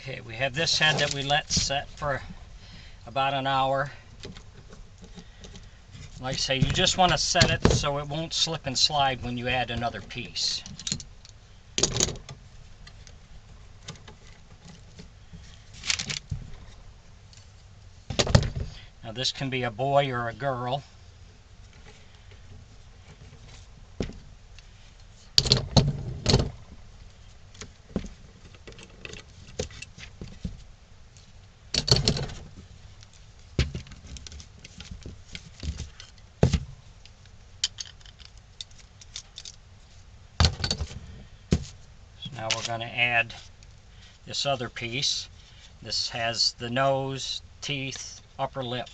Okay, we have this head that we let set for about an hour. Like I say, you just want to set it so it won't slip and slide when you add another piece. Now this can be a boy or a girl. Now we're going to add this other piece. This has the nose, teeth, upper lip.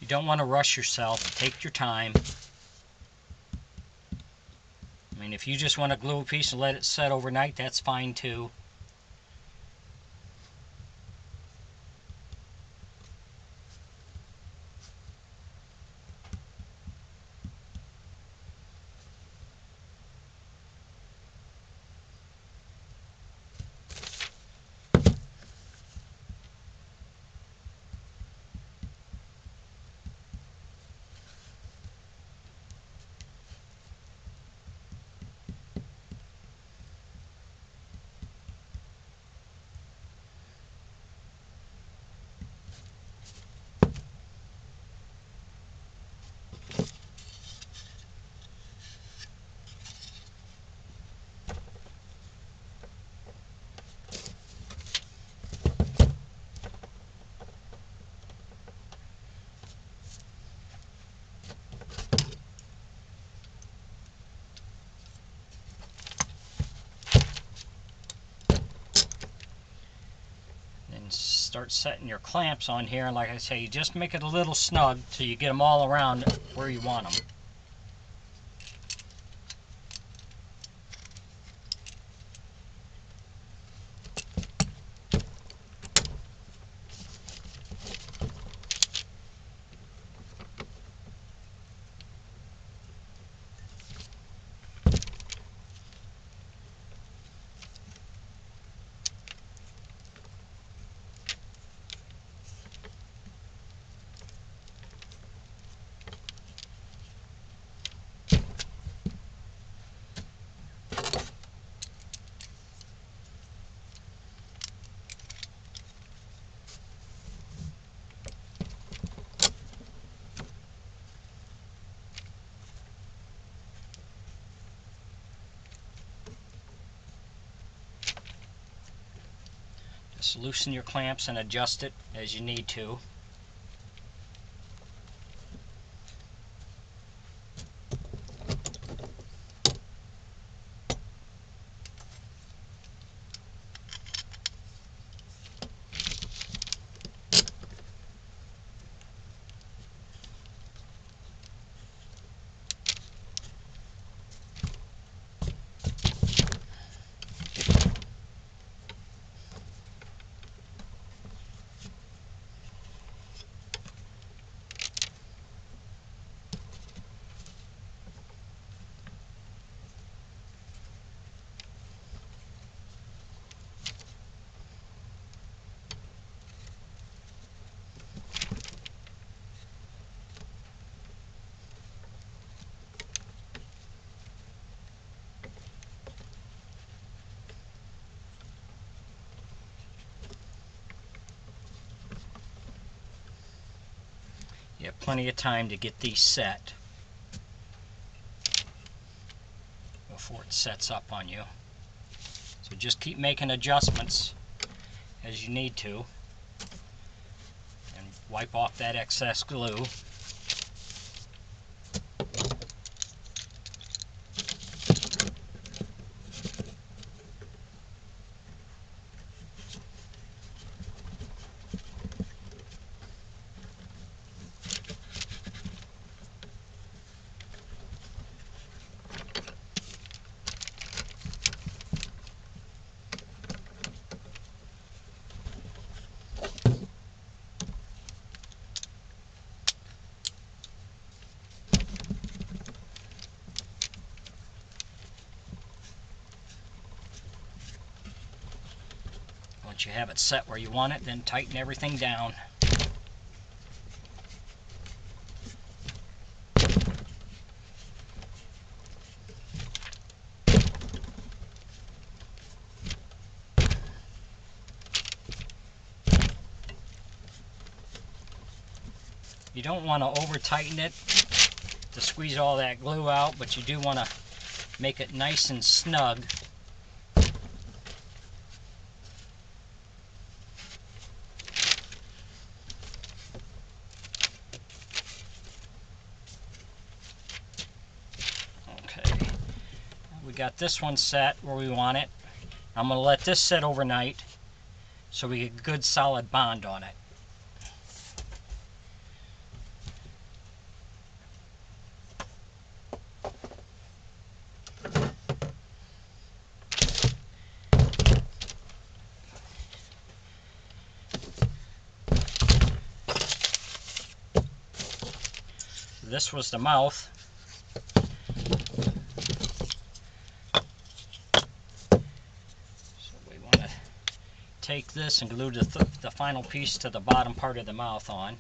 You don't want to rush yourself. Take your time. I mean, if you just want to glue a piece and let it set overnight, that's fine too. Start setting your clamps on here, and like I say, just make it a little snug till you get them all around where you want them. Just loosen your clamps and adjust it as you need to. You have plenty of time to get these set before it sets up on you. So just keep making adjustments as you need to, and wipe off that excess glue. Once you have it set where you want it, then tighten everything down. You don't want to over tighten it to squeeze all that glue out, but you do want to make it nice and snug. Okay, we got this one set where we want it. I'm going to let this sit overnight so we get a good solid bond on it. This was the mouth. So we want to take this and glue the final piece to the bottom part of the mouth on.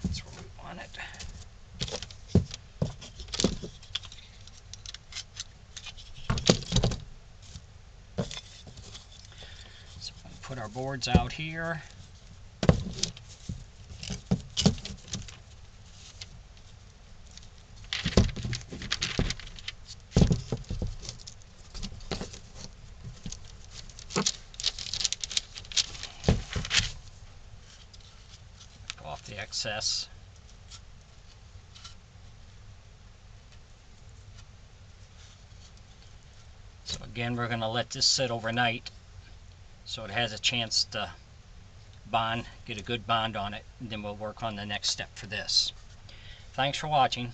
That's where we want it. So we're going to put our boards out here. Off the excess. So again, we're going to let this sit overnight so it has a chance to bond, get a good bond on it, and then we'll work on the next step for this. Thanks for watching.